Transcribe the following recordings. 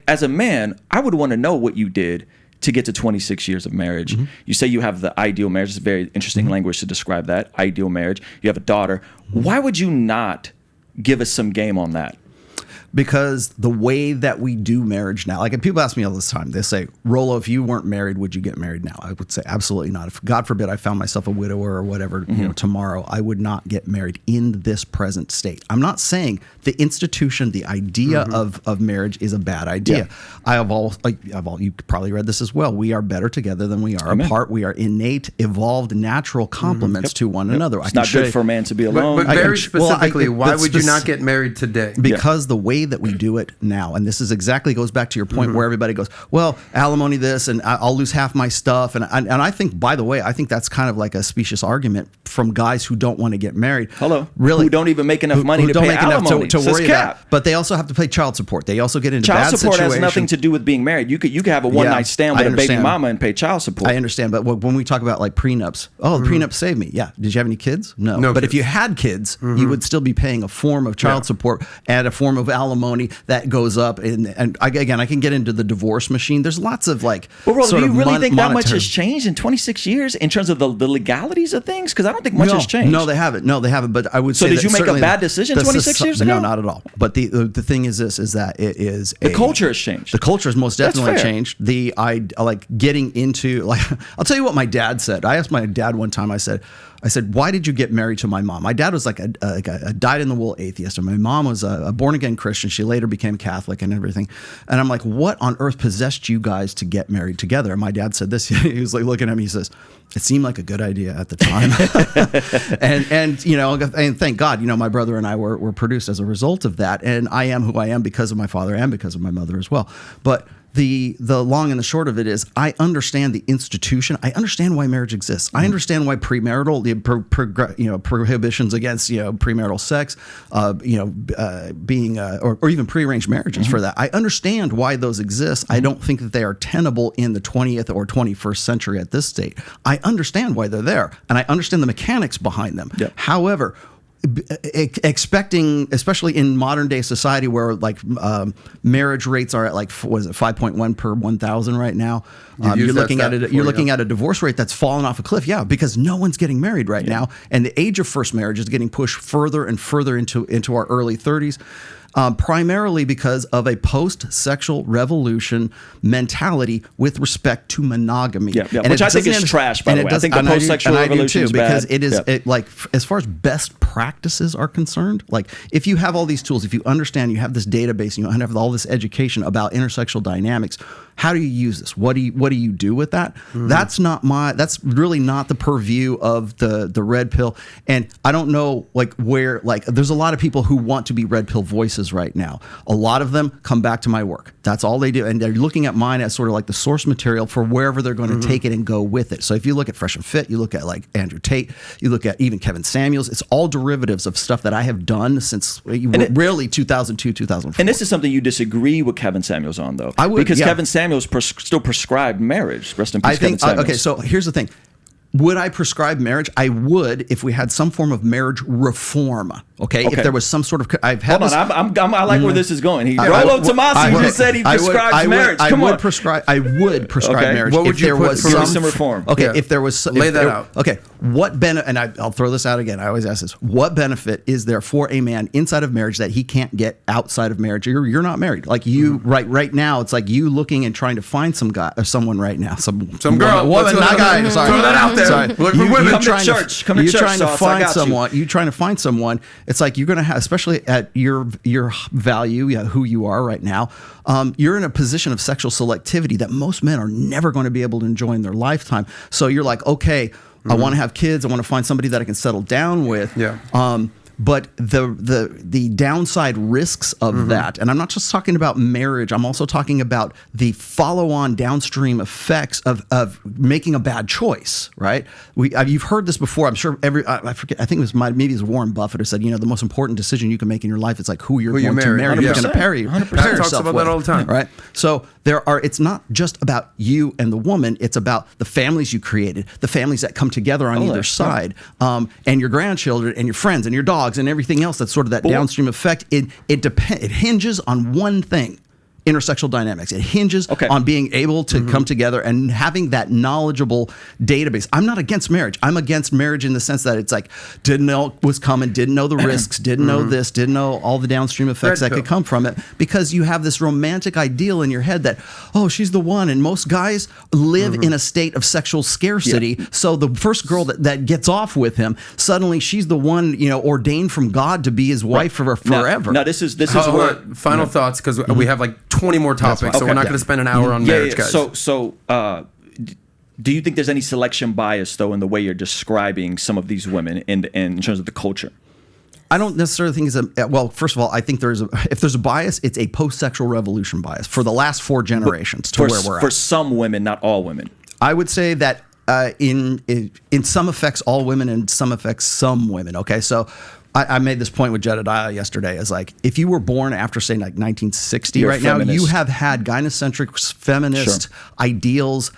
as a man, I would want to know what you did to get to 26 years of marriage. You say you have the ideal marriage. It's a very interesting language to describe that, ideal marriage. You have a daughter. Why would you not give us some game on that? Because the way that we do marriage now, like people ask me all this time, they say, Rollo, if you weren't married, would you get married now? I would say absolutely not. If God forbid I found myself a widower or whatever, tomorrow, I would not get married in this present state. I'm not saying the institution, the idea of marriage is a bad idea. Yeah. You probably read this as well. We are better together than we are apart. We are innate, evolved, natural complements to one another. It's not good for a man to be alone. But very specifically, why would you not get married today? Because the way that we do it now, and this is exactly goes back to your point where everybody goes, well, alimony this, and I'll lose half my stuff, and I think, by the way, I think that's kind of like a specious argument from guys who don't want to get married. Really, who don't even make enough money to pay alimony to worry about. But they also have to pay child support. They also get into bad situations. Child support has nothing to do with being married. You could have a one-night stand with a baby mama and pay child support. I understand, but when we talk about like prenups, the prenup saved me. Yeah, did you have any kids? No. But if you had kids, you would still be paying a form of child support and a form of alimony that goes up. And I can get into the divorce machine. There's lots of like. Well, Rollo, do you really think that much has changed in 26 years in terms of the legalities of things? Because I don't think much has changed. No, they haven't. But I would say. So did you make a bad decision 26 years ago? No, not at all. But the thing is this: is that it is the culture has changed. The culture has most definitely changed. I like getting into like. I'll tell you what my dad said. I asked my dad one time. I said, why did you get married to my mom? My dad was like a dyed-in-the-wool atheist, and my mom was a born-again Christian. She later became Catholic and everything. And I'm like, what on earth possessed you guys to get married together? And my dad said this. He was like looking at me. He says, it seemed like a good idea at the time. and thank God, my brother and I were produced as a result of that. And I am who I am because of my father and because of my mother as well. But the long and the short of it is, I understand the institution. I understand why marriage exists. I understand why premarital, prohibitions against premarital sex, being or even prearranged marriages for that. I understand why those exist. I don't think that they are tenable in the 20th or 21st century at this state. I understand why they're there, and I understand the mechanics behind them. Yeah. However, expecting, especially in modern day society where like marriage rates are at like 5.1 per 1,000 right now, you're looking at a divorce rate that's fallen off a cliff. Yeah, because no one's getting married right now, and the age of first marriage is getting pushed further and further into our early 30s. Primarily because of a post-sexual revolution mentality with respect to monogamy. And which I think is trash, by the way. I think the post-sexual revolution is bad. Because it is, like, as far as best practices are concerned, like, if you have all these tools, if you understand, you have this database, and you have all this education about intersexual dynamics, how do you use this? What do you do with that? That's really not the purview of the red pill. And I don't know there's a lot of people who want to be red pill voices right now. A lot of them come back to my work. That's all they do. And they're looking at mine as sort of like the source material for wherever they're going to take it and go with it. So if you look at Fresh and Fit, you look at like Andrew Tate, you look at even Kevin Samuels, it's all derivatives of stuff that I have done since really 2002, 2004. And this is something you disagree with Kevin Samuels on, though. I would, because Kevin Samuels still prescribed marriage. Rest in peace, Kevin Samuels. Okay, so here's the thing. Would I prescribe marriage? I would if we had some form of marriage reform. Okay, if there was some sort of, I like where this is going. Rollo Tomassi just said he prescribes marriage. I would prescribe marriage. What would you put for some reform? Okay, if there was, lay that out. Okay, what benefit? And I'll throw this out again. I always ask this: what benefit is there for a man inside of marriage that he can't get outside of marriage? You're not married. Like you, right now, it's like you looking and trying to find some guy or someone right now, some girl, woman, not guy. Sorry, throw that out there. Sorry. Look for women. Come to church. You're trying to find someone. You're trying to find someone. It's like you're going to have, especially at your value, who you are right now. You're in a position of sexual selectivity that most men are never going to be able to enjoy in their lifetime. So you're like, okay, I want to have kids. I want to find somebody that I can settle down with. But the downside risks of that, and I'm not just talking about marriage, I'm also talking about the follow-on downstream effects of making a bad choice, right? You've heard this before. I'm sure I forget. I think it was maybe it was Warren Buffett who said, the most important decision you can make in your life is like who you're going to marry. You're going to pair yourself with. Talks about that all the time, right? So it's not just about you and the woman. It's about the families you created, the families that come together on either side, and your grandchildren and your friends and your dogs and everything else. That's sort of that downstream effect. It hinges on one thing. intersexual dynamics. It hinges on being able to come together and having that knowledgeable database. I'm not against marriage. I'm against marriage in the sense that it's like, didn't know it was coming, didn't know the risks, didn't know this, didn't know all the downstream effects that could come from it, because you have this romantic ideal in your head that, oh, she's the one. And most guys live in a state of sexual scarcity. So the first girl that gets off with him, suddenly she's the one, ordained from God to be his wife for forever. Now this is where final thoughts, because we have like 20 more topics, so we're not going to spend an hour on marriage, guys. So do you think there's any selection bias though in the way you're describing some of these women in terms of the culture? I don't necessarily think first of all, I think if there's a bias, it's a post-sexual revolution bias for the last 4 generations where we're at. For some women, not all women. I would say that in some effects, all women, and some effects, some women. Okay, so I made this point with Jedediah yesterday. Is like, if you were born after, say, like 1960, You're right now, you have had gynocentric feminist ideals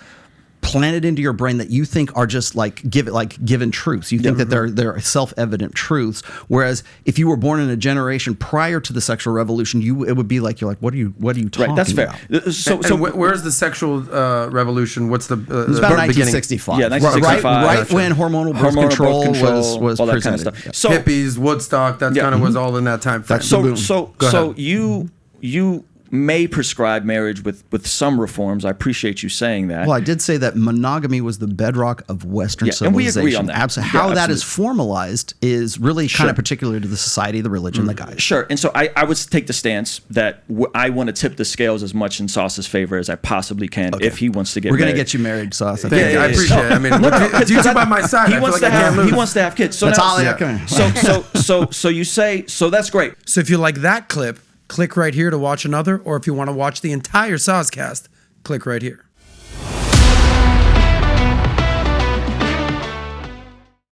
planted into your brain that you think are just given truths. You think that they're self-evident truths. Whereas if you were born in a generation prior to the sexual revolution, it would be like, you're like, what are you talking about? Right, that's fair. So where's the sexual revolution? What's the it's about 1965. Yeah, 1965. Right when hormonal birth control was all that presented. kind of stuff. So, hippies, Woodstock, that kind of was all in that time frame. So you may prescribe marriage with some reforms. I appreciate you saying that. Well, I did say that monogamy was the bedrock of Western civilization. And we agree on that. Absolutely. How that is formalized is really kind of particular to the society, the religion, the guys. Sure. And so I would take the stance that I want to tip the scales as much in Sauce's favor as I possibly can if he wants to get married. We're going to get you married, Sauce. I appreciate it. I mean, you two by my side. He wants to have kids. So that's all. So you say, so that's great. So if you like that clip, click right here to watch another, or if you want to watch the entire Saucecast, click right here.